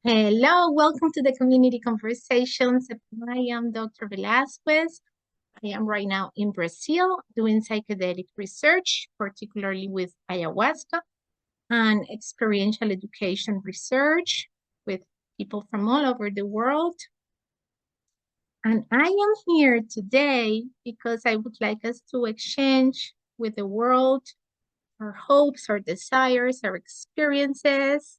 Hello, welcome to the community conversations. I am Dr. Velázquez. I am right now in Brazil doing psychedelic research, particularly with ayahuasca and experiential education research with people from all over the world. And I am here today because I would like us to exchange with the world our hopes, our desires, our experiences,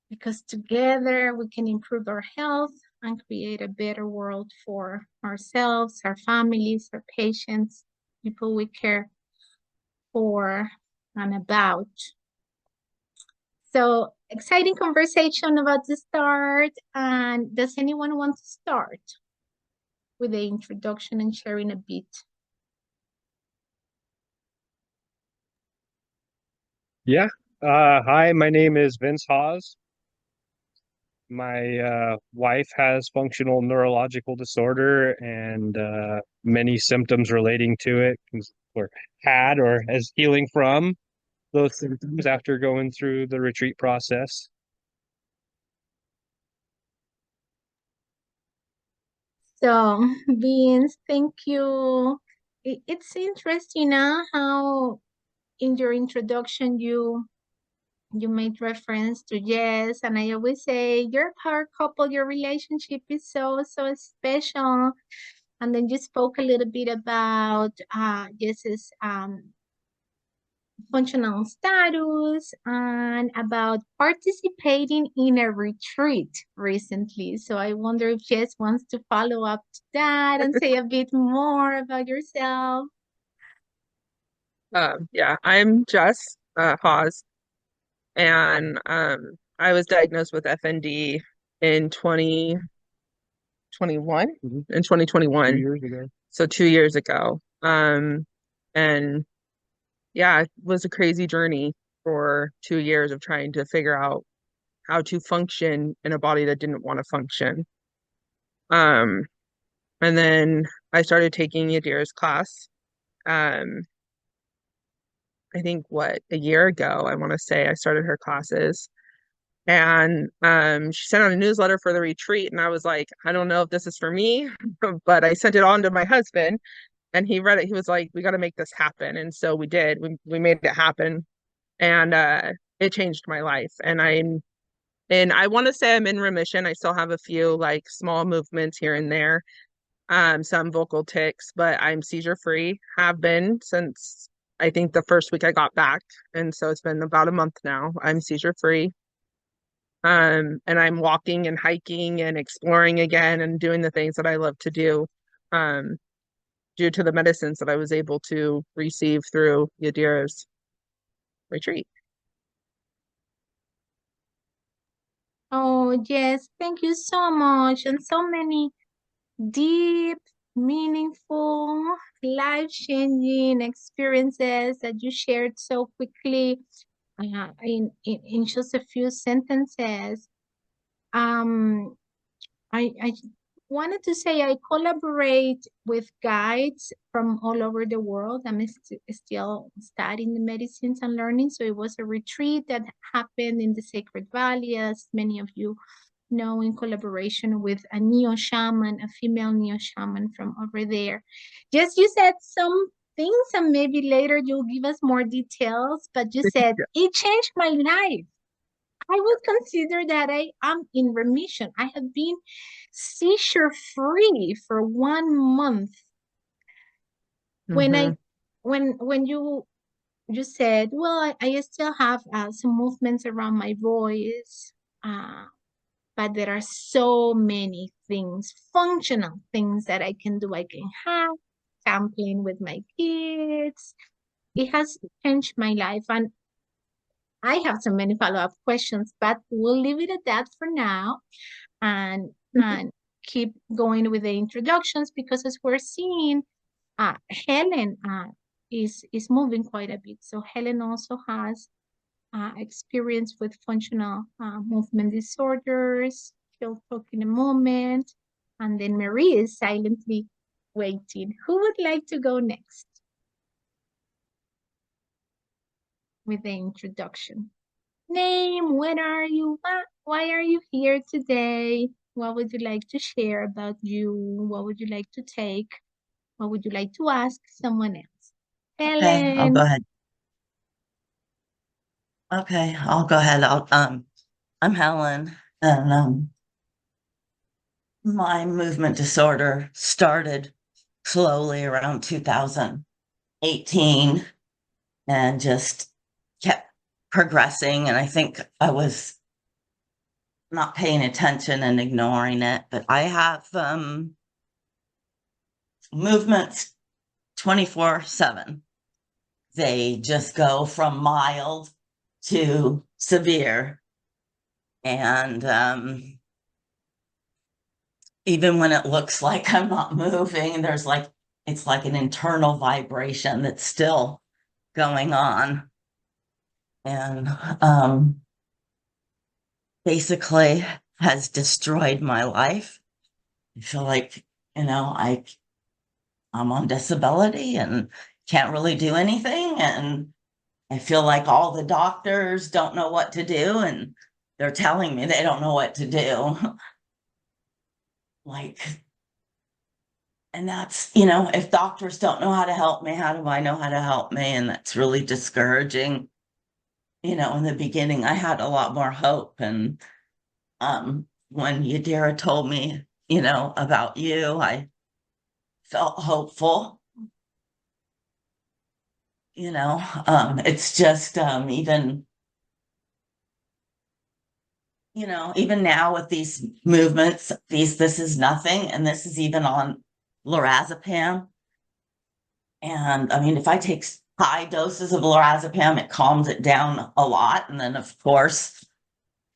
because together we can improve our health and create a better world for ourselves, our families, our patients, people we care for and about. So exciting conversation about to start. And does anyone want to start with the introduction and sharing a bit? Yeah. Hi, my name is Vince Hawes. My wife has functional neurological disorder and many symptoms relating to it, or had, or is healing from those symptoms after going through the retreat process. So, Vince, thank you. It's interesting how in your introduction you made reference to yes, and I always say you're a power couple, your relationship is so special. And then you spoke a little bit about Jess's functional status and about participating in a retreat recently. So I wonder if Jess wants to follow up to that and say a bit more about yourself. Yeah, I'm Jess Hawes, and I was diagnosed with FND in 2021, in 2021, 2 years ago. so 2 years ago. And yeah, it was a crazy journey for 2 years of trying to figure out how to function in a body that didn't want to function. Um, and then I started taking Yadira's class. Um, I think a year ago, I want to say I started her classes. And she sent out a newsletter for the retreat, and I was like, I don't know if this is for me, but I sent it on to my husband, and he read it. He was like, we got to make this happen. And so we did. We made it happen, and it changed my life. And I want to say I'm in remission. I still have a few like small movements here and there, some vocal tics, but I'm seizure free. Have been since I think the first week I got back, and so it's been about a month now. I'm seizure free. And I'm walking and hiking and exploring again and doing the things that I love to do, um, due to the medicines that I was able to receive through Yadira's retreat. Oh, yes, thank you so much. And so many deep, meaningful, life-changing experiences that you shared so quickly in just a few sentences. Um, I wanted to say I collaborate with guides from all over the world. I'm still studying the medicines and learning. So it was a retreat that happened in the Sacred Valley, as many of you know, in collaboration with a neo shaman, a female neo shaman from over there. Just you said some things, and maybe later you'll give us more details, but you said Yeah. it changed my life. I would consider that I am in remission. I have been seizure free for 1 month. When I Hmm. when you said, well, I still have some movements around my voice, uh, but there are so many things, functional things that I can do. I can have sampling with my kids. It has changed my life, and I have so many follow-up questions, but we'll leave it at that for now and keep going with the introductions because as we're seeing, Helen is moving quite a bit. So Helen also has experience with functional movement disorders. She'll talk in a moment. And then Marie is silently waiting. Who would like to go next with the introduction? name, where are you, why are you here today? What would you like to share about you? What would you like to take? What would you like to ask someone else? Okay, I'll go Helen. ahead. Okay, I'll go ahead. I'm Helen, and my movement disorder started slowly around 2018 and just kept progressing. And I think I was not paying attention and ignoring it, but I have movements 24/7. They just go from mild to severe. And even when it looks like I'm not moving, it's like an internal vibration that's still going on. And basically has destroyed my life. I feel like, I'm on disability and can't really do anything. And I feel like all the doctors don't know what to do, and they're telling me they don't know what to do. Like, and that's, if doctors don't know how to help me, how do I know how to help me? And that's really discouraging. In the beginning, I had a lot more hope. And when Yadira told me, about you, I felt hopeful. It's just even now with these movements, this is nothing. And this is even on lorazepam. And I mean, if I take high doses of lorazepam, it calms it down a lot. And then, of course,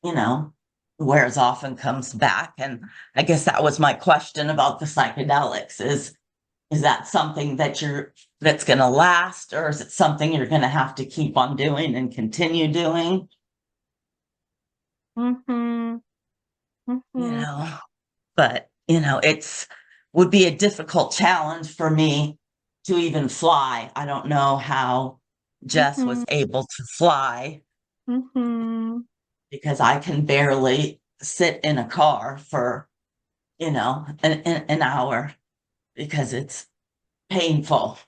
wears off and comes back. And I guess that was my question about the psychedelics is that something that's going to last, or is it something you're going to have to keep on doing and continue doing? Mm-hmm. Mm-hmm. But it's would be a difficult challenge for me to even fly. I don't know how Jess Mm-hmm. was able to fly Mm-hmm. because I can barely sit in a car for, an hour because it's painful.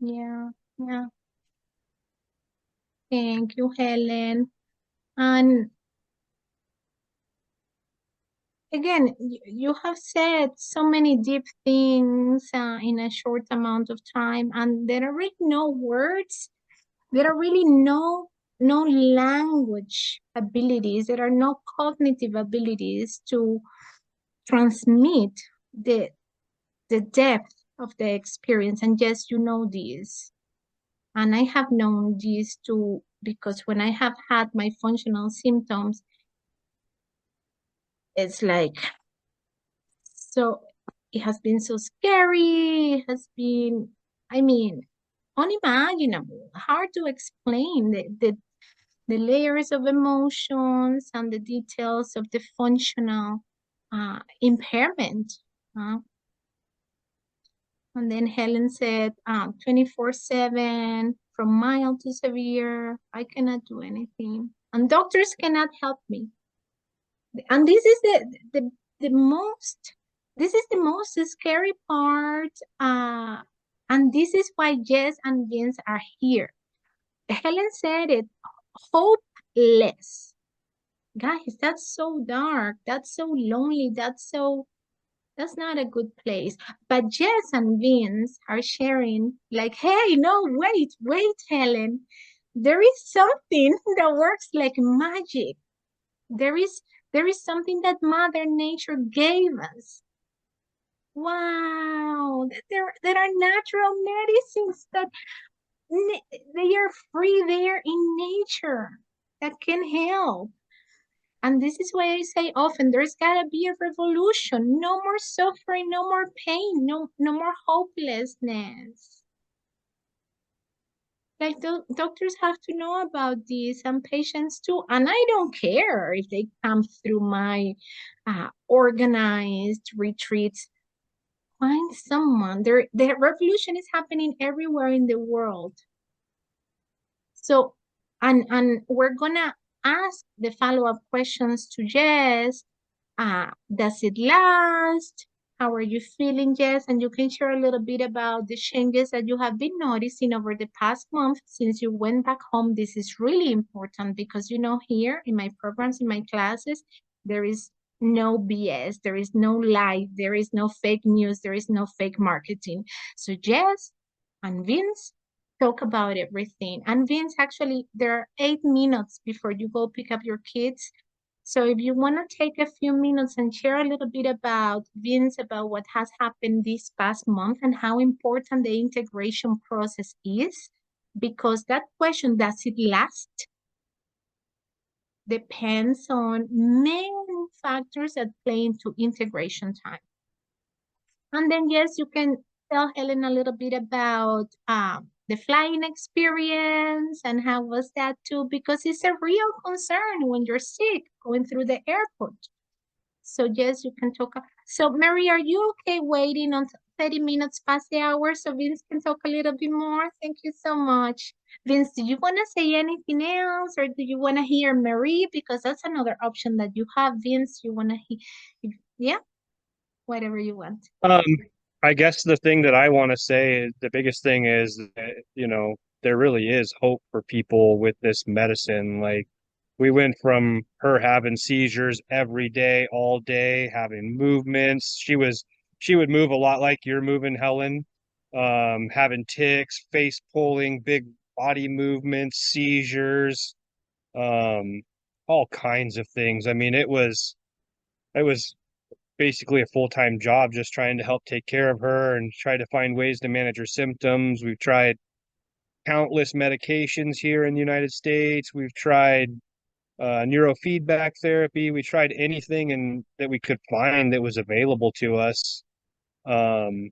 Yeah. Yeah. Thank you, Helen. And again, you have said so many deep things in a short amount of time, and there are really no words. There are really no language abilities. There are no cognitive abilities to transmit the the depth of the experience. And yes, you know this, and I have known this too because when I have had my functional symptoms, it's like so it has been so scary. It has been, I mean, unimaginable, hard to explain the layers of emotions and the details of the functional impairment. Uh, and then Helen said, 24/7, from mild to severe, I cannot do anything. And doctors cannot help me. And the most this is the most scary part. And this is why Jess and Vince are here. Helen said it, hopeless. Guys, that's so dark. That's so lonely. That's not a good place. But Jess and Vince are sharing, like, hey, no, wait, Helen. There is something that works like magic. There is there is something that Mother Nature gave us. Wow, there are natural medicines that they are free there in nature that can help. And this is why I say often there's gotta be a revolution. No more suffering, no more pain, no more hopelessness. Like doctors have to know about this and patients too. And I don't care if they come through my organized retreats. Find someone. The revolution is happening everywhere in the world. So And we're gonna ask the follow-up questions to Jess. Does it last? How are you feeling, Jess? And you can share a little bit about the changes that you have been noticing over the past month since you went back home. This is really important because, here in my programs, in my classes, there is no BS, there is no lie, there is no fake news, there is no fake marketing. So, Jess and Vince talk about everything. And Vince, actually, there are 8 minutes before you go pick up your kids. So if you want to take a few minutes and share a little bit about Vince, about what has happened this past month and how important the integration process is, because that question, does it last, depends on many factors that play into integration time. And then, yes, you can tell Helen a little bit about the flying experience and how was that too, because it's a real concern when you're sick going through the airport. So yes, you can talk. So Mary, are you okay waiting until 30 minutes past the hour so Vince can talk a little bit more? Thank you so much. Vince, do you want to say anything else or do you want to hear Mary? Because that's another option that you have, Vince. You want to hear, yeah, whatever you want. I guess the thing that I want to say, the biggest thing is that, there really is hope for people with this medicine. Like, we went from her having seizures every day, all day, having movements. She would move a lot like you're moving, Helen, having tics, face pulling, big body movements, seizures, um, all kinds of things. I mean, it was basically a full-time job just trying to help take care of her and try to find ways to manage her symptoms. We've tried countless medications here in the United States. We've tried neurofeedback therapy. We tried anything and that we could find that was available to us. Um,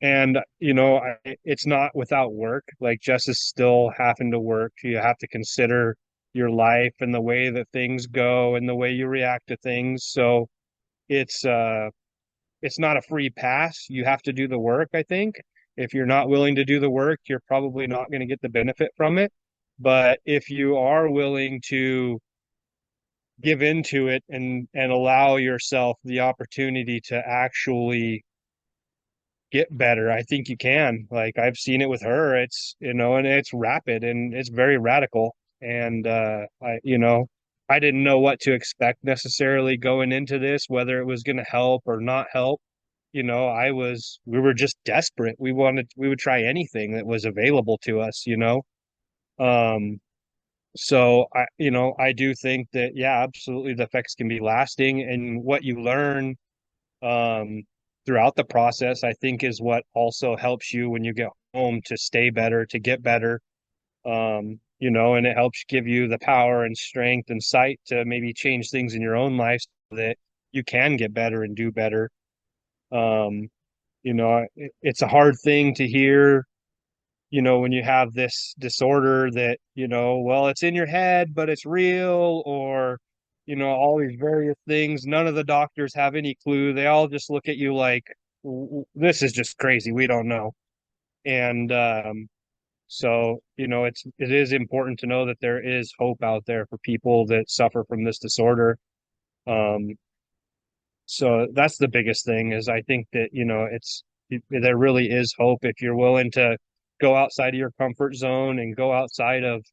and it's not without work. Like, Jess is still having to work. You have to consider your life and the way that things go and the way you react to things. So it's it's not a free pass. You have to do the work, I think. If you're not willing to do the work, you're probably not going to get the benefit from it. But if you are willing to give into it and allow yourself the opportunity to actually get better, I think you can. Like, I've seen it with her. And it's rapid and it's very radical. And I didn't know what to expect necessarily going into this, whether it was going to help or not help. We were just desperate. We would try anything that was available to us. Um, so I do think that, yeah, absolutely the effects can be lasting, and what you learn, um, throughout the process, I think is what also helps you when you get home to stay better, to get better. And it helps give you the power and strength and sight to maybe change things in your own life so that you can get better and do better. Um, it's a hard thing to hear, when you have this disorder that, well, it's in your head, but it's real, or, all these various things. None of the doctors have any clue. They all just look at you like, This is just crazy. We don't know." And so, it is important to know that there is hope out there for people that suffer from this disorder. Um, so that's the biggest thing, is I think that, there really is hope if you're willing to go outside of your comfort zone and go outside of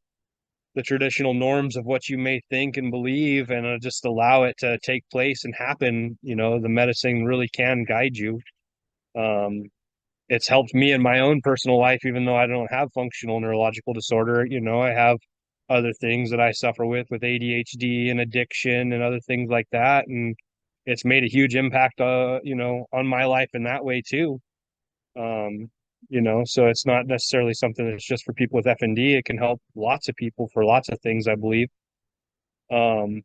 the traditional norms of what you may think and believe, and just allow it to take place and happen. The medicine really can guide you. Um, it's helped me in my own personal life, even though I don't have functional neurological disorder. I have other things that I suffer with ADHD and addiction and other things like that. And it's made a huge impact, on my life in that way too. Um, so it's not necessarily something that's just for people with FND. It can help lots of people for lots of things, I believe. Um,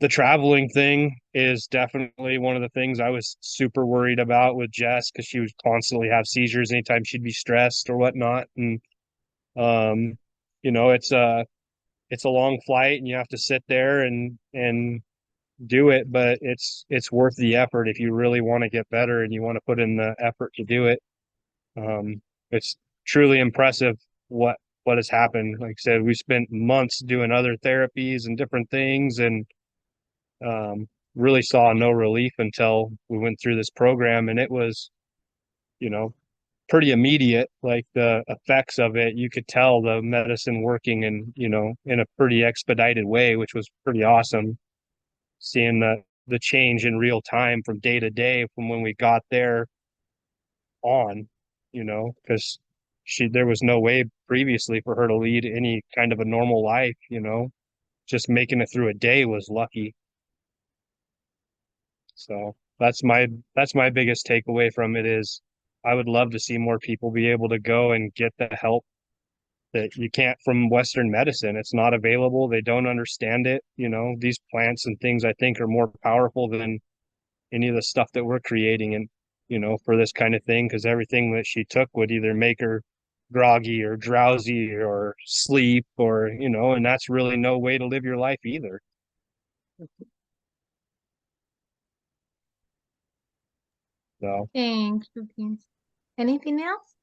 the traveling thing is definitely one of the things I was super worried about with Jess, because she would constantly have seizures anytime she'd be stressed or whatnot. And um, it's a long flight and you have to sit there and do it, but it's worth the effort if you really want to get better and you want to put in the effort to do it. It's truly impressive what what has happened. Like I said, we spent months doing other therapies and different things, and really saw no relief until we went through this program, and it was, you know, pretty immediate. Like the effects of it, you could tell the medicine working in, in a pretty expedited way, which was pretty awesome. Seeing the change in real time from day to day from when we got there on, because there was no way previously for her to lead any kind of a normal life, just making it through a day was lucky. So that's my biggest takeaway from it is I would love to see more people be able to go and get the help that you can't from Western medicine. It's not available. They don't understand it. These plants and things I think are more powerful than any of the stuff that we're creating and, for this kind of thing, because everything that she took would either make her groggy or drowsy or sleep or, and that's really no way to live your life either. So. Thanks, Vince. Anything else?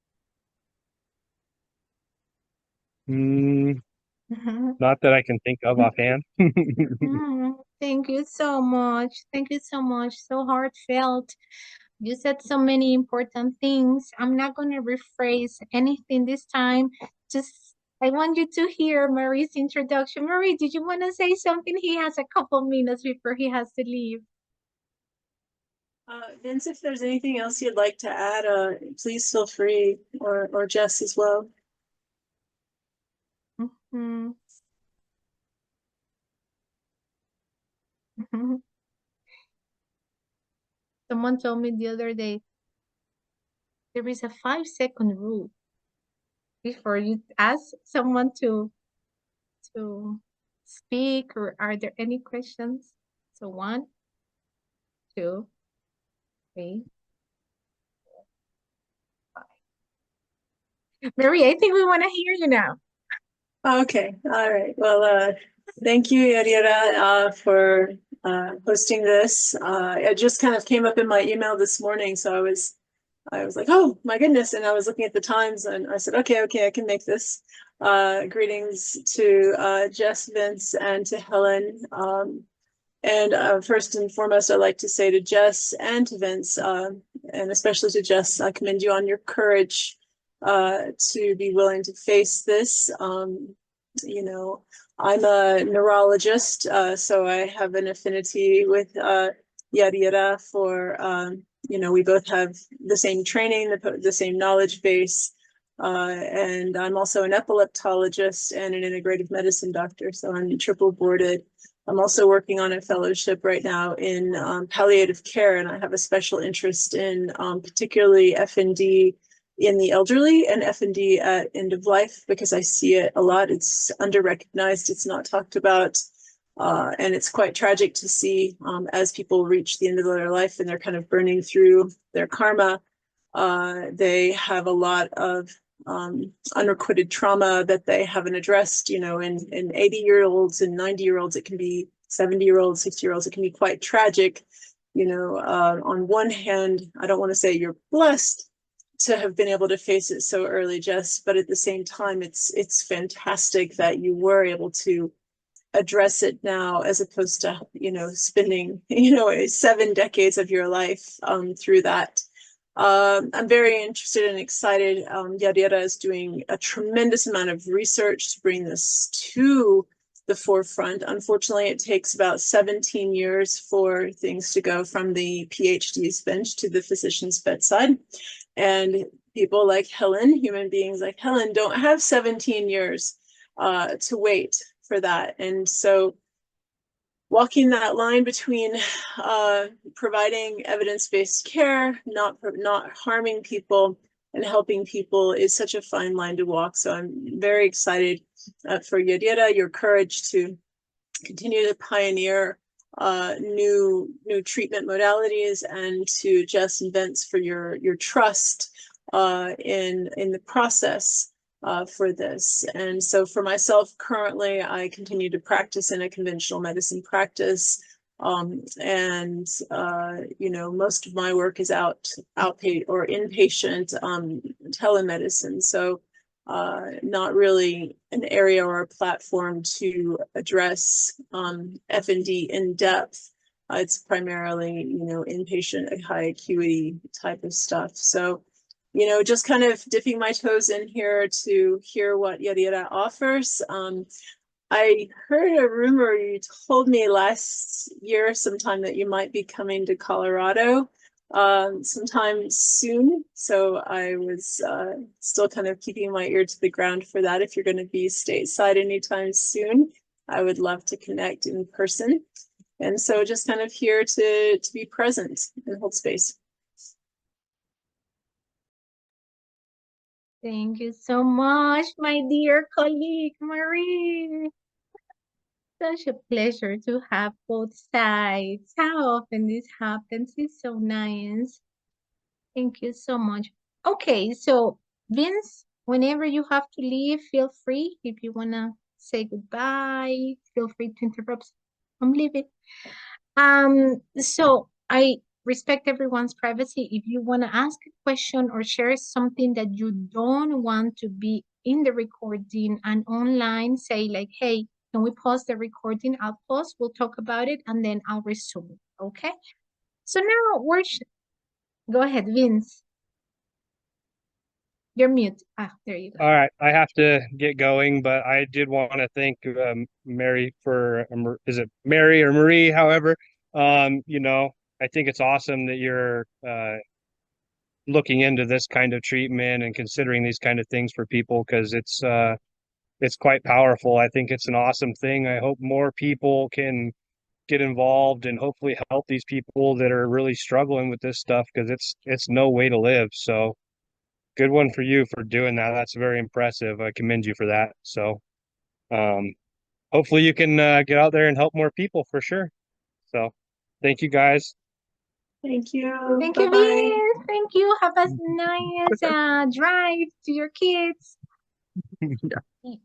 Not that I can think of offhand. Thank you so much. Thank you so much. So heartfelt. You said so many important things. I'm not going to rephrase anything this time. Just, I want you to hear Marie's introduction. Marie, did you want to say something? He has a couple minutes before he has to leave. Vince, if there's anything else you'd like to add, please feel free, or Jess as well. Mm-hmm. Someone told me the other day, there is a 5-second rule before you ask someone to speak, or are there any questions? So 1, 2, 3, 4, 5. Marie, I think we want to hear you now. Okay, all right. Well, thank you, Yadira, for hosting this. It just kind of came up in my email this morning, so I was like, oh my goodness, and I was looking at the times, and I said, okay, I can make this. Greetings to Jess, Vince, and to Helen. And first and foremost, I'd like to say to Jess and to Vince, and especially to Jess, I commend you on your courage to be willing to face this. I'm a neurologist, so I have an affinity with Yadira for, we both have the same training, the same knowledge base. And I'm also an epileptologist and an integrative medicine doctor, so I'm triple boarded. I'm also working on a fellowship right now in palliative care, and I have a special interest in particularly FND in the elderly and FND at end of life, because I see it a lot. It's under-recognized, it's not talked about, and it's quite tragic to see as people reach the end of their life and they're kind of burning through their karma. They have a lot of unrequited trauma that they haven't addressed, in 80-year-olds and 90-year-olds, it can be 70-year-olds, 60-year-olds, it can be quite tragic. On one hand, I don't want to say you're blessed to have been able to face it so early, Jess, but at the same time, it's fantastic that you were able to address it now, as opposed to, spending, 7 decades of your life through that. I'm very interested and excited. Yadira is doing a tremendous amount of research to bring this to the forefront. Unfortunately, it takes about 17 years for things to go from the PhD's bench to the physician's bedside. And people like Helen, human beings like Helen, don't have 17 years to wait for that. And so walking that line between providing evidence-based care, not harming people, and helping people is such a fine line to walk. So I'm very excited for Yadira, your courage to continue to pioneer new treatment modalities, and to Jess and Vince for your trust in the process for this. And so for myself, currently, I continue to practice in a conventional medicine practice. Most of my work is outpatient or inpatient telemedicine. So not really an area or a platform to address FND in depth. It's primarily, inpatient high acuity type of stuff. So, just kind of dipping my toes in here to hear what Yadira offers. I heard a rumor, you told me last year sometime that you might be coming to Colorado sometime soon. So I was still kind of keeping my ear to the ground for that. If you're going to be stateside anytime soon, I would love to connect in person. And so just kind of here to be present and hold space. Thank you so much, my dear colleague, Marie. Such a pleasure to have both sides. How often this happens is so nice. Thank you so much. Okay, so Vince, whenever you have to leave, feel free. If you want to say goodbye, feel free to interrupt. I'm leaving. So I respect everyone's privacy. If you want to ask a question or share something that you don't want to be in the recording and online, say like, hey, can we pause the recording? I'll pause, we'll talk about it, and then I'll resume, okay? So now go ahead, Vince. You're mute. There you go. All right, I have to get going, but I did want to thank Mary for, is it Mary or Marie, however. I think it's awesome that you're looking into this kind of treatment and considering these kind of things for people, because it's quite powerful. I think it's an awesome thing. I hope more people can get involved and hopefully help these people that are really struggling with this stuff, because it's no way to live. So good one for you for doing that. That's very impressive. I commend you for that. So hopefully you can get out there and help more people for sure. So thank you guys. Thank you. Thank Bye-bye. you, Vince. Thank you. Have a nice drive to your kids.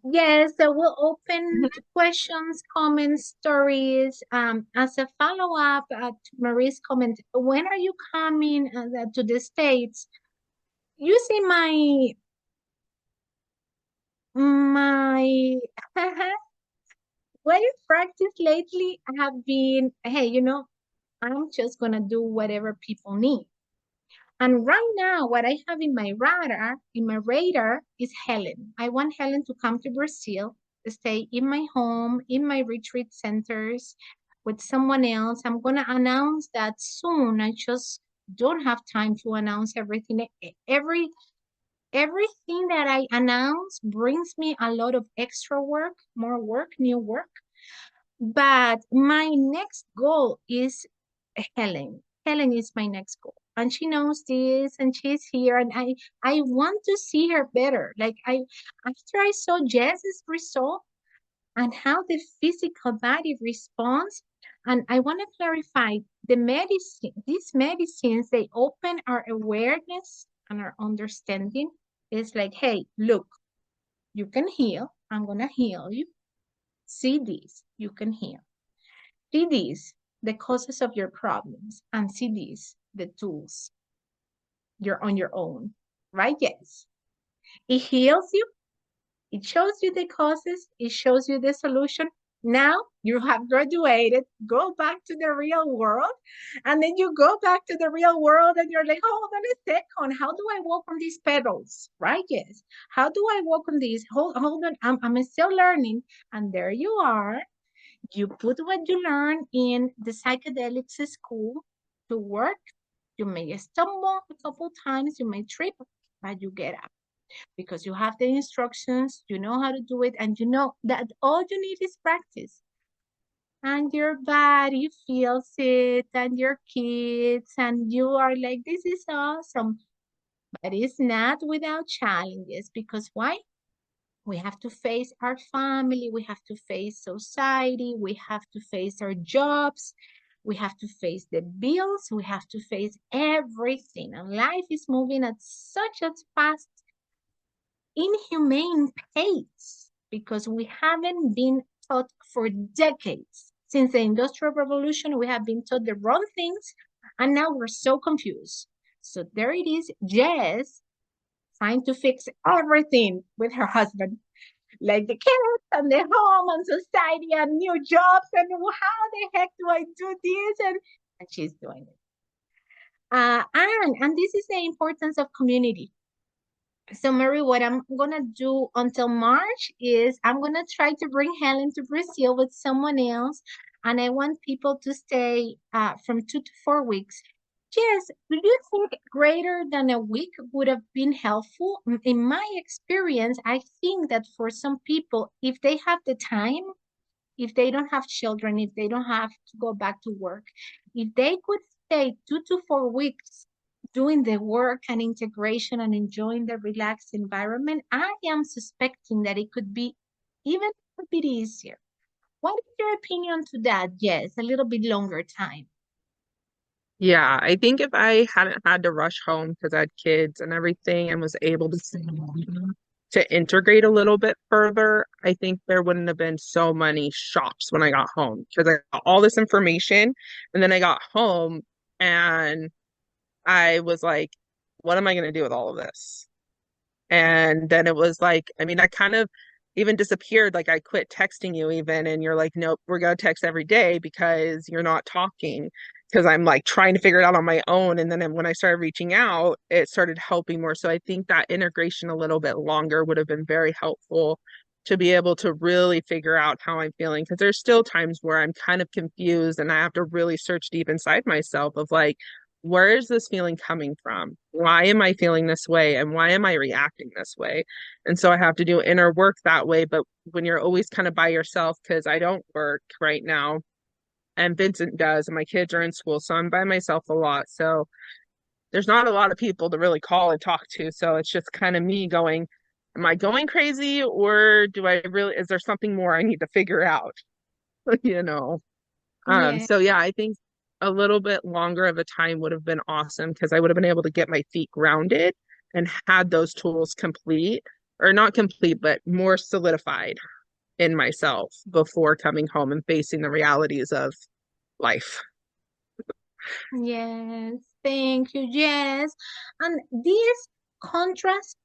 Yes, so we'll open to questions, comments, stories. As a follow-up to Marie's comment, when are you coming to the States? You see my what I practice lately have been, hey, I'm just gonna do whatever people need. And right now, what I have in my radar is Helen. I want Helen to come to Brazil, to stay in my home, in my retreat centers with someone else. I'm gonna announce that soon. I just don't have time to announce everything. Everything that I announce brings me a lot of extra work, more work, new work. But my next goal is Helen. Helen is my next goal. And she knows this and she's here and I want to see her better. Like after I saw Jess's result and how the physical body responds, and I want to clarify these medicines, they open our awareness and our understanding. It's like, hey, look, you can heal. I'm gonna heal you. See this, you can heal. See these, the causes of your problems, and see these, the tools. You're on your own, right? Yes. It heals you. It shows you the causes. It shows you the solution. Now you have graduated. Go back to the real world. And then you go back to the real world and you're like, hold on a second. How do I walk on these pedals? Right? Yes. How do I walk on these? Hold on. I'm still learning. And there you are. You put what you learn in the psychedelics school to work. You may stumble a couple times, you may trip, but you get up because you have the instructions, you know how to do it, and you know that all you need is practice. And your body feels it, and your kids, and you are like, this is awesome. But it's not without challenges, because why? We have to face our family, we have to face society, we have to face our jobs, we have to face the bills, we have to face everything. And life is moving at such a fast, inhumane pace because we haven't been taught for decades. Since the Industrial Revolution, we have been taught the wrong things, and now we're so confused. So there it is, Jess trying to fix everything with her husband, like the kids and the home and society and new jobs and how the heck do I do this? And she's doing it. And this is the importance of community. So Mary, what I'm gonna do until March is I'm gonna try to bring Helen to Brazil with someone else, and I want people to stay from 2 to 4 weeks. Yes, do you think greater than a week would have been helpful? In my experience, I think that for some people, if they have the time, if they don't have children, if they don't have to go back to work, if they could stay 2 to 4 weeks doing the work and integration and enjoying the relaxed environment, I am suspecting that it could be even a bit easier. What is your opinion to that? Yes, a little bit longer time. Yeah, I think if I hadn't had to rush home because I had kids and everything and was able to integrate a little bit further, I think there wouldn't have been so many shocks when I got home because I got all this information and then I got home and I was like, what am I going to do with all of this? And then it was like, I mean, I kind of even disappeared. Like I quit texting you even, and you're like, nope, we're gonna text every day because you're not talking. Because I'm like trying to figure it out on my own. And then when I started reaching out, it started helping more. So I think that integration a little bit longer would have been very helpful to be able to really figure out how I'm feeling. Because there's still times where I'm kind of confused and I have to really search deep inside myself of like, where is this feeling coming from? Why am I feeling this way? And why am I reacting this way? And so I have to do inner work that way. But when you're always kind of by yourself, because I don't work right now and Vincent does, and my kids are in school, so I'm by myself a lot. So there's not a lot of people to really call and talk to. So it's just kind of me going, am I going crazy or do I really, is there something more I need to figure out? You know? Yeah. So yeah, I think a little bit longer of a time would have been awesome because I would have been able to get my feet grounded and had those tools complete, or not complete, but more solidified in myself before coming home and facing the realities of life. Yes, thank you. Yes. And this contrast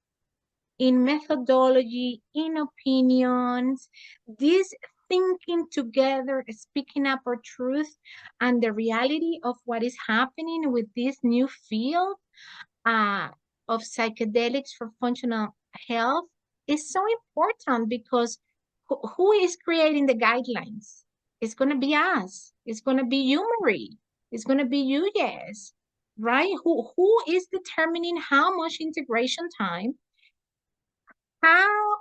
in methodology, in opinions, this thinking together, speaking up our truth, and the reality of what is happening with this new field uh, of psychedelics for functional health is so important because who is creating the guidelines? It's going to be us. It's going to be you, Marie. It's going to be you, yes. Right? Who is determining how much integration time? How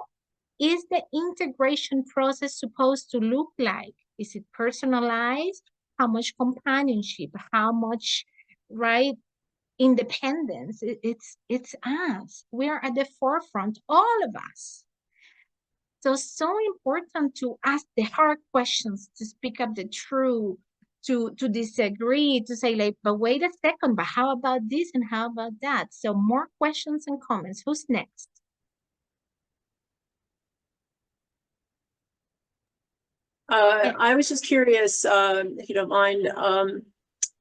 is the integration process supposed to look like? Is it personalized? How much companionship? How much, right, independence? It's us. We are at the forefront, all of us. So important to ask the hard questions, to speak up the truth, to disagree, to say like, but wait a second, but how about this and how about that? So more questions and comments. Who's next? I was just curious, if you don't mind,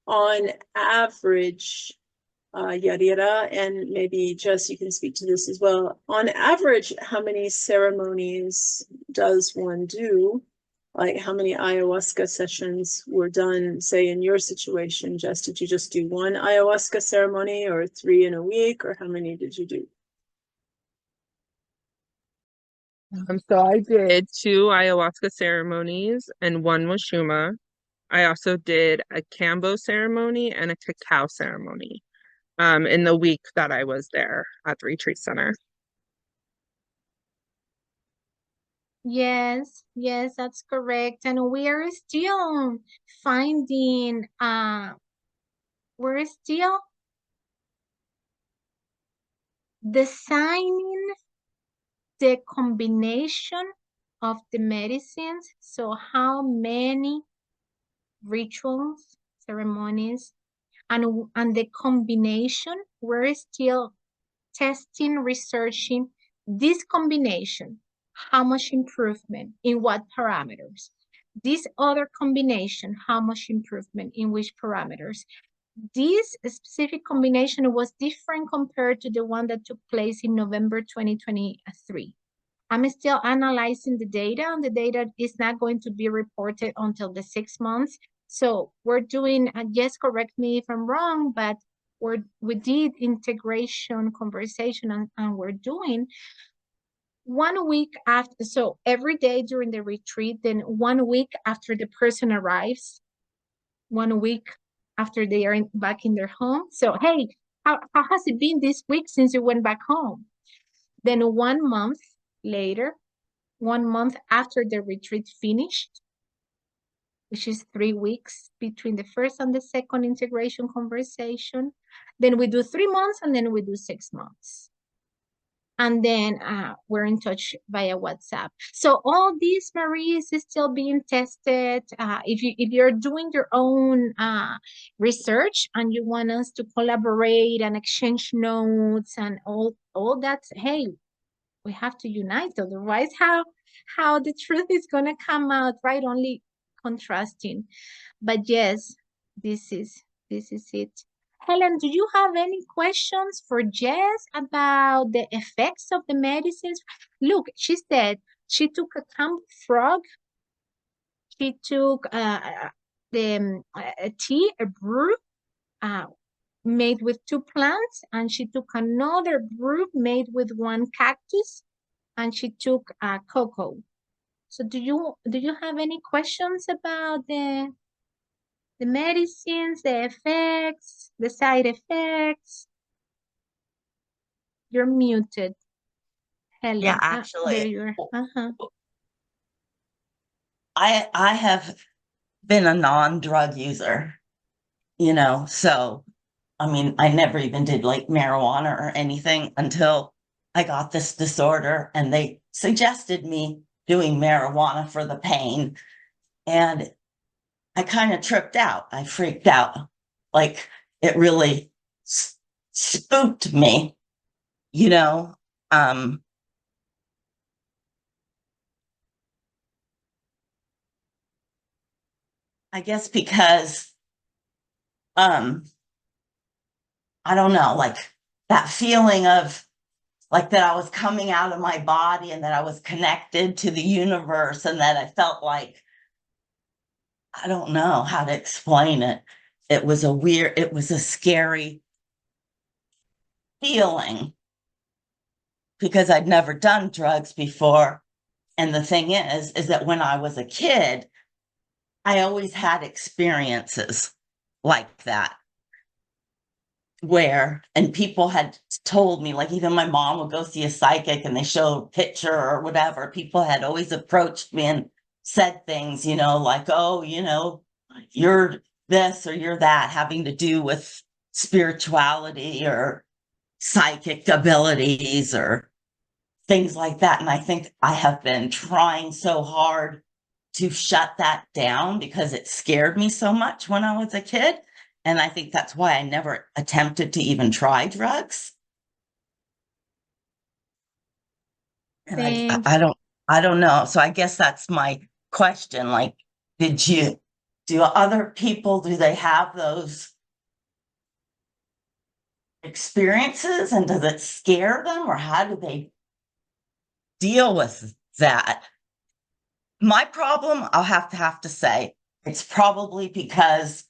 on average, Yadira, and maybe Jess, you can speak to this as well. On average, how many ceremonies does one do? Like how many ayahuasca sessions were done, say in your situation, Jess? Did you just do one ayahuasca ceremony or 3 in a week, or how many did you do? So I did 2 ayahuasca ceremonies and 1 washuma. I also did a Cambo ceremony and a cacao ceremony in the week that I was there at the retreat center. Yes, yes, that's correct. And we are still finding, we're still designing the combination of the medicines. So how many rituals, ceremonies, and the combination, we're still testing, researching this combination, how much improvement in what parameters. This other combination, how much improvement in which parameters. this specific combination was different compared to the one that took place in November 2023. I'm still analyzing the data, and the data is not going to be reported until the 6 months. So we're doing, yes, correct me if I'm wrong, but we did integration conversation, and we're doing 1 week after, so every day during the retreat, then 1 week after the person arrives, 1 week after they are back in their home. So, hey, how has it been this week since you went back home? Then 1 month later, 1 month after the retreat finished, which is 3 weeks between the first and the second integration conversation. Then we do 3 months, and then we do 6 months. And then we're in touch via WhatsApp. So all these, Marie, is still being tested. If you're doing your own research and you want us to collaborate and exchange notes and all that, hey, we have to unite. Otherwise, how the truth is gonna come out, right? Only contrasting. But yes, this is it. Helen, do you have any questions for Jess about the effects of the medicines? Look, she said she took a camp frog. She took a tea, a brew made with 2 plants, and she took another brew made with 1 cactus, and she took cocoa. So do you have any questions about the medicines, the effects, the side effects? You're muted, Helen. Yeah, There actually, you are. Uh-huh. I have been a non-drug user, so I mean, I never even did like marijuana or anything until I got this disorder, and they suggested me doing marijuana for the pain. And I kind of tripped out. I freaked out. Like it really spooked me, you know. Um, I guess because I don't know, like that feeling of like that I was coming out of my body and that I was connected to the universe, and that I felt like, I don't know how to explain it. It was a scary feeling because I'd never done drugs before. And the thing is that when I was a kid, I always had experiences like that and people had told me, like even my mom would go see a psychic and they show a picture or whatever. People had always approached me and said things, like, oh, you're this or you're that, having to do with spirituality or psychic abilities or things like that. And I think I have been trying so hard to shut that down because it scared me so much when I was a kid. And I think that's why I never attempted to even try drugs. And I don't know. So I guess that's my question. Like, do other people, do they have those experiences, and does it scare them, or how do they deal with that? My problem, I'll have to say, it's probably because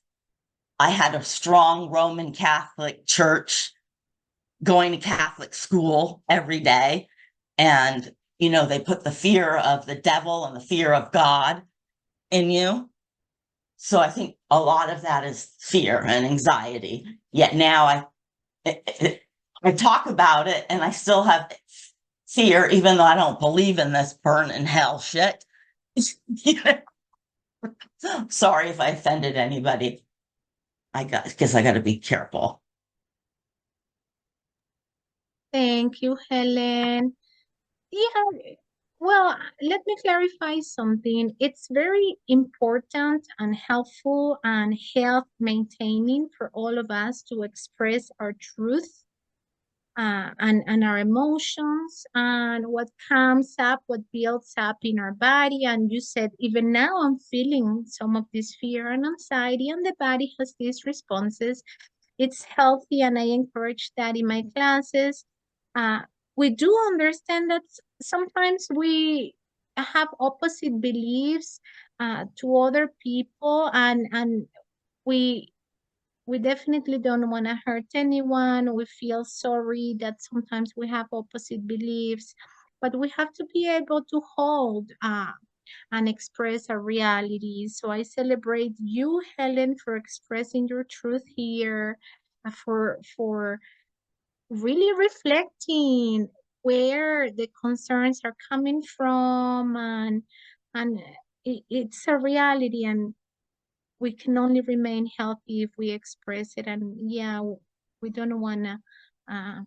I had a strong Roman Catholic church, going to Catholic school every day. And, they put the fear of the devil and the fear of God in you. So I think a lot of that is fear and anxiety. Yet now I talk about it and I still have fear, even though I don't believe in this burn in hell shit. Sorry if I offended anybody. I guess I got to be careful. Thank you, Helen. Yeah, well, let me clarify something. It's very important and helpful and health maintaining for all of us to express our truth and our emotions and what comes up, what builds up in our body. And you said, even now I'm feeling some of this fear and anxiety, and the body has these responses. It's healthy, and I encourage that in my classes. Uh, we do understand that sometimes we have opposite beliefs to other people, and we we definitely don't want to hurt anyone. We feel sorry that sometimes we have opposite beliefs, but we have to be able to hold and express our reality. So I celebrate you, Helen, for expressing your truth here, for really reflecting where the concerns are coming from, and it's a reality, and we can only remain healthy if we express it. And yeah, we don't want to uh,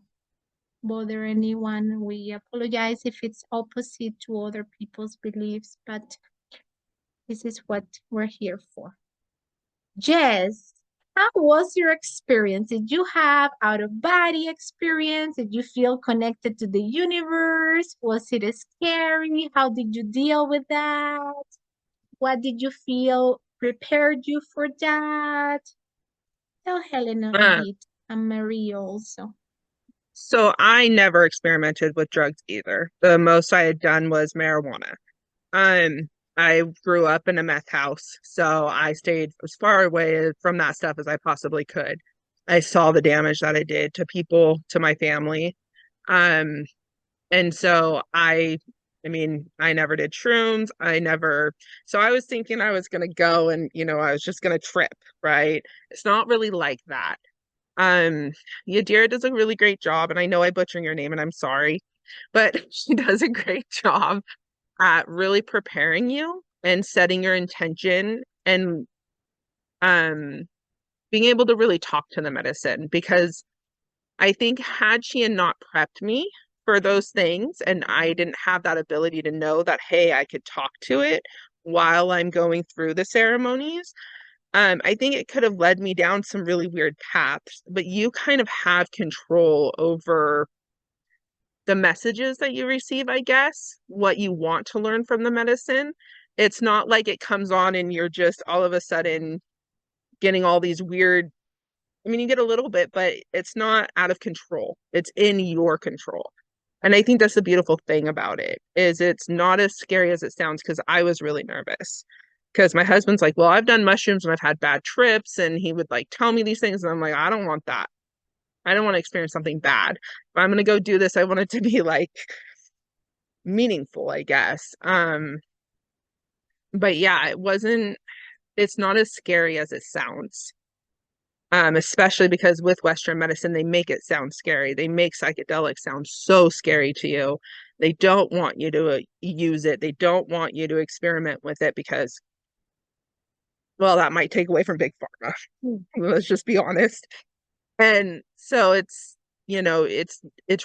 bother anyone. We apologize if it's opposite to other people's beliefs, but this is what we're here for. Jess, how was your experience? Did you have out of body experience? Did you feel connected to the universe? Was it scary? How did you deal with that? What did you feel prepared you for that? Tell Helena a Uh, bit, and Marie also. so I never experimented with drugs either. The most I had done was marijuana. Um, I grew up in a meth house, so I stayed as far away from that stuff as I possibly could. I saw the damage that it did to people, to my family. Um, and so I mean, I never did shrooms. So I was thinking I was gonna go and, I was just gonna trip, right? It's not really like that. Um, Yadira does a really great job, and I know I'm butchering your name and I'm sorry, but she does a great job at really preparing you and setting your intention and um being able to really talk to the medicine, because I think had she had not prepped me for those things and I didn't have that ability to know that, hey, I could talk to it while I'm going through the ceremonies, I think it could have led me down some really weird paths. But you kind of have control over the messages that you receive, I guess, what you want to learn from the medicine. It's not like it comes on and you're just all of a sudden getting all these weird, I mean, you get a little bit, but it's not out of control. It's in your control. And I think that's the beautiful thing about it, is it's not as scary as it sounds, because I was really nervous. Because my husband's like, well, I've done mushrooms and I've had bad trips, and he would like tell me these things, and I'm like, I don't want that. I don't want to experience something bad. If I'm gonna go do this, I want it to be like meaningful, I guess. But yeah, it's not as scary as it sounds. Especially because with Western medicine, they make it sound scary. They make psychedelics sound so scary to you. They don't want you to use it. They don't want you to experiment with it because, well, that might take away from big pharma. Let's just be honest. And so it's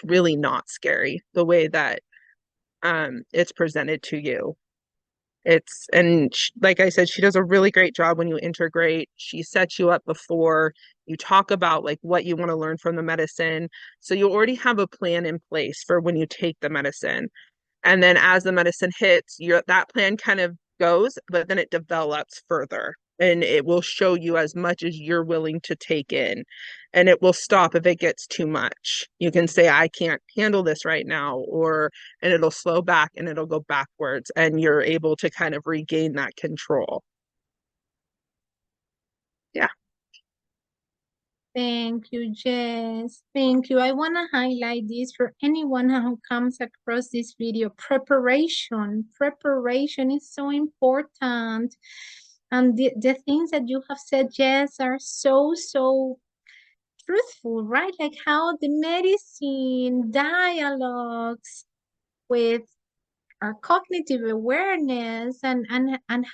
really not scary the way that it's presented to you. Like I said, she does a really great job when you integrate. She sets you up before you talk about like what you want to learn from the medicine. So you already have a plan in place for when you take the medicine. And then as the medicine hits, that plan kind of goes, but then it develops further. And it will show you as much as you're willing to take in. And it will stop if it gets too much. You can say, I can't handle this right now, and it'll slow back and it'll go backwards. And you're able to kind of regain that control. Yeah. Thank you, Jess. Thank you. I want to highlight this for anyone who comes across this video. Preparation. Preparation is so important. And the things that you have said, Jess, are so, so truthful, right? Like how the medicine dialogues with our cognitive awareness, and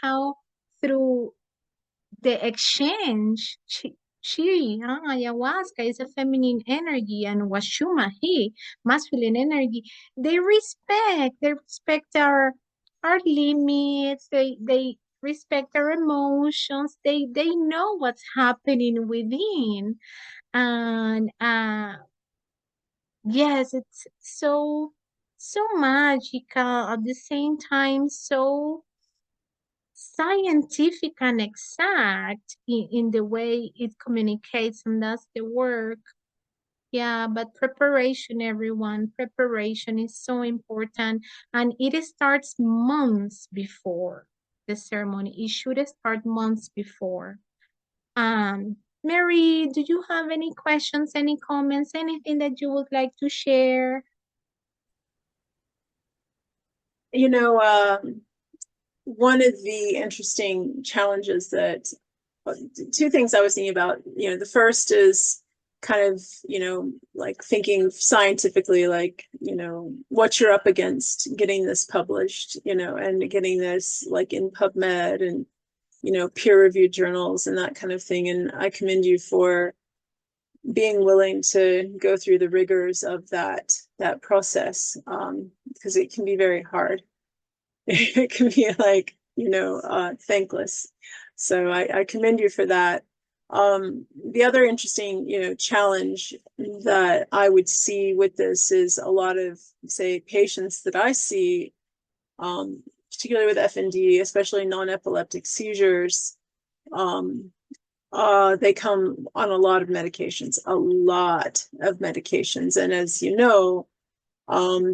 how through the exchange, ayahuasca is a feminine energy, and washuma, he, masculine energy. They respect our limits. They respect our emotions. They know what's happening within, and yes, it's so magical at the same time, so scientific and exact in the way it communicates and does the work. Yeah, but preparation, everyone, preparation is so important, and it starts months before the ceremony. It should start months before. Mary, do you have any questions, any comments, anything that you would like to share? You know, one of the interesting challenges that two things I was thinking about, the first is kind of, like thinking scientifically, like, what you're up against getting this published, and getting this like in PubMed and, peer-reviewed journals and that kind of thing. And I commend you for being willing to go through the rigors of that process, because it can be very hard. It can be like, thankless. So I commend you for that. The other interesting, challenge that I would see with this is a lot of, say, patients that I see, particularly with FND, especially non-epileptic seizures, they come on a lot of medications, And as you know,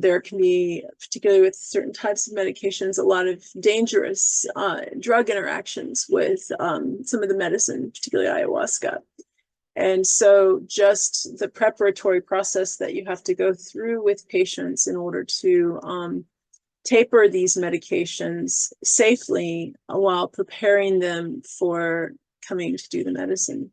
there can be, particularly with certain types of medications, a lot of dangerous drug interactions with some of the medicine, particularly ayahuasca. And so just the preparatory process that you have to go through with patients in order to taper these medications safely while preparing them for coming to do the medicine.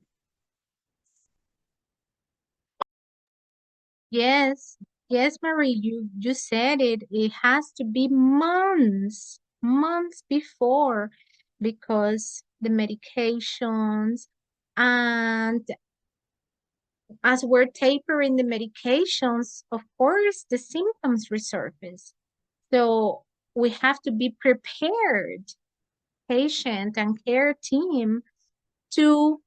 Yes, yes, Marie, you said it. It has to be months before, because the medications, and as we're tapering the medications, of course, the symptoms resurface. So we have to be prepared, patient and care team, to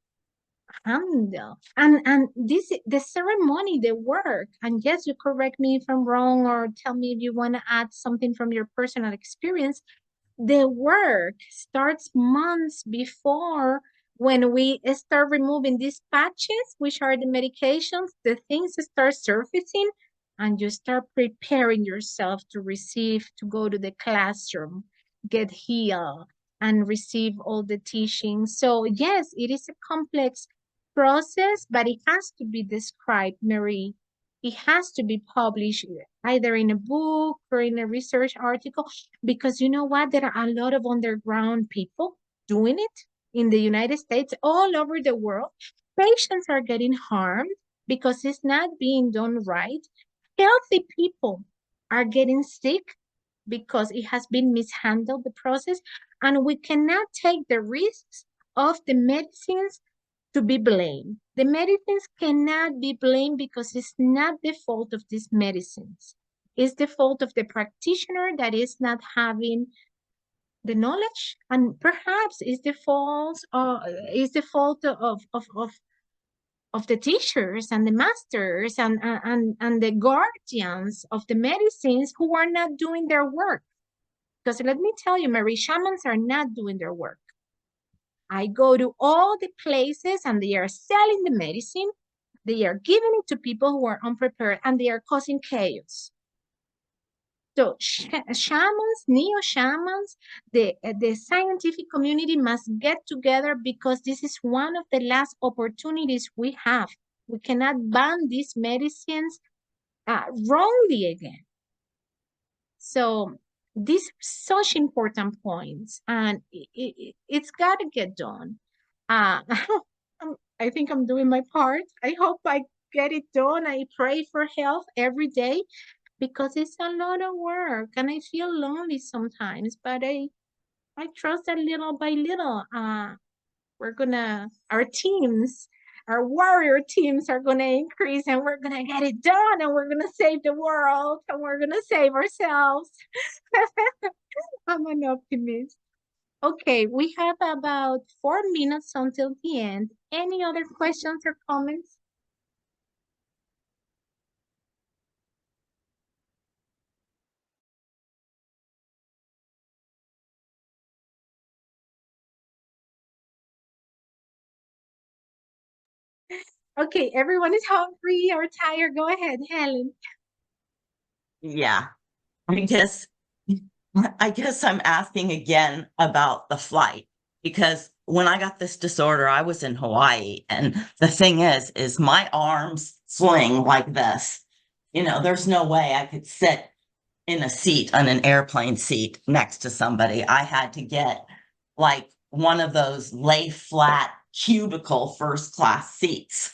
handle. And this, the ceremony, the work, and yes, you correct me if I'm wrong, or tell me if you want to add something from your personal experience. The work starts months before, when we start removing these patches, which are the medications. The things start surfacing, and you start preparing yourself to receive, to go to the classroom, get healed, and receive all the teaching. So yes, it is a complex process, but it has to be described, Marie. It has to be published either in a book or in a research article, because you know what? There are a lot of underground people doing it in the United States, all over the world. Patients are getting harmed because it's not being done right. Healthy people are getting sick because it has been mishandled, the process, and we cannot take the risks of the medicines to be blamed. The medicines cannot be blamed because it's not the fault of these medicines. It's the fault of the practitioner that is not having the knowledge, and perhaps is the fault of the teachers and the masters and the guardians of the medicines, who are not doing their work. Because let me tell you, Mary, shamans are not doing their work. I go to all the places and they are selling the medicine. They are giving it to people who are unprepared, and they are causing chaos. So shamans, neo-shamans, the scientific community must get together, because this is one of the last opportunities we have. We cannot ban these medicines wrongly again. So these are such important points, and it's got to get done. I think I'm doing my part. I hope I get it done. I pray for health every day, because it's a lot of work and I feel lonely sometimes, but I trust that little by little, our teams, our warrior teams are gonna increase, and we're gonna get it done, and we're gonna save the world, and we're gonna save ourselves. I'm an optimist. Okay, we have about 4 minutes until the end. Any other questions or comments? Okay, everyone is hungry or tired. Go ahead, Helen. Yeah. I guess I'm asking again about the flight because when I got this disorder, I was in Hawaii. And the thing is my arms swing like this. There's no way I could sit in a seat on an airplane seat next to somebody. I had to get like one of those lay flat cubicle first class seats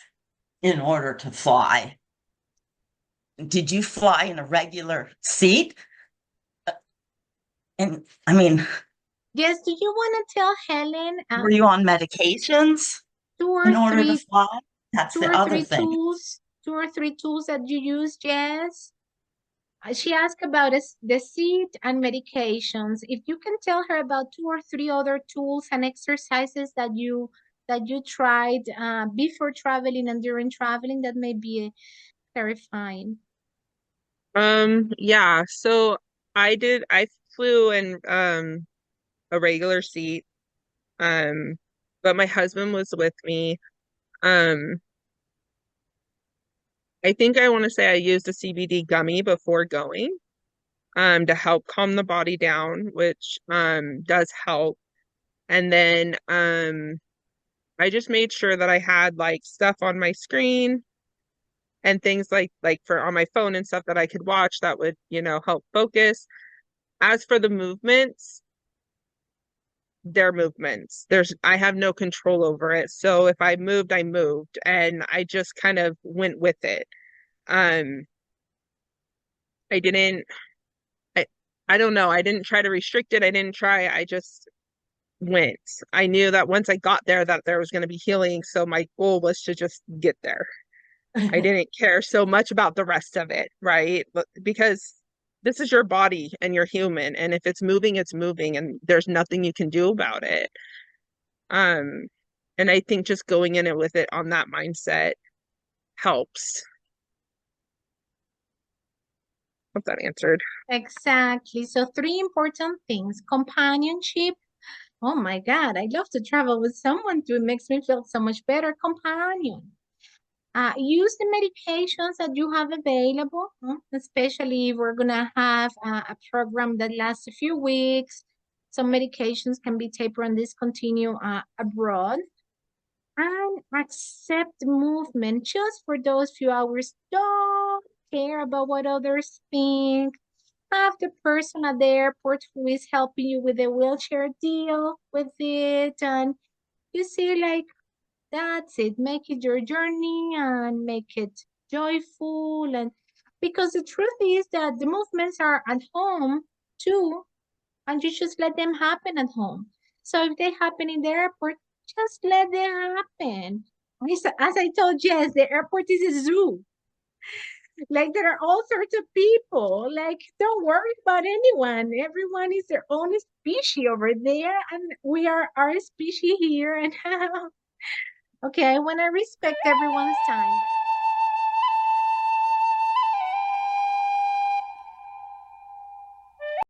in order to fly. Did you fly in a regular seat? And I mean, Yes, do you want to tell Helen were you on medications two or in order to three fly? That's two the or other three thing. tools that you use, Jess? She asked about the seat and medications. If you can tell her about 2 or 3 other tools and exercises that you tried before traveling and during traveling, that may be clarifying. Yeah, so I flew in a regular seat. But my husband was with me. Um, I think I want to say I used a CBD gummy before going, to help calm the body down, which does help. And then I just made sure that I had like stuff on my screen and things like for on my phone and stuff that I could watch that would, help focus. As for the movements, their movements. I have no control over it. So if I moved, I moved and I just kind of went with it. Um, I didn't I I don't know. I didn't try to restrict it. I just went. I knew that once I got there that there was going to be healing, so my goal was to just get there. I didn't care so much about the rest of it, right? Because this is your body and you're human, and if it's moving, it's moving, and there's nothing you can do about it. Um, and I think just going in it with it on that mindset helps. Hope that answered. Exactly. So 3 important things. Companionship. Oh my God, I love to travel with someone too. It makes me feel so much better. Companion. Use the medications that you have available, especially if we're gonna have a program that lasts a few weeks. Some medications can be tapered and discontinued abroad. And accept movement just for those few hours. Don't care about what others think. Have the person at the airport who is helping you with the wheelchair deal with it. And you see, like, that's it. Make it your journey and make it joyful. And because the truth is that the movements are at home too, and you just let them happen at home. So if they happen in the airport, just let them happen. As I told Jess, the airport is a zoo. Like there are all sorts of people. Like don't worry about anyone. Everyone is their own species over there, and we are our species here. And okay, I want to respect everyone's time.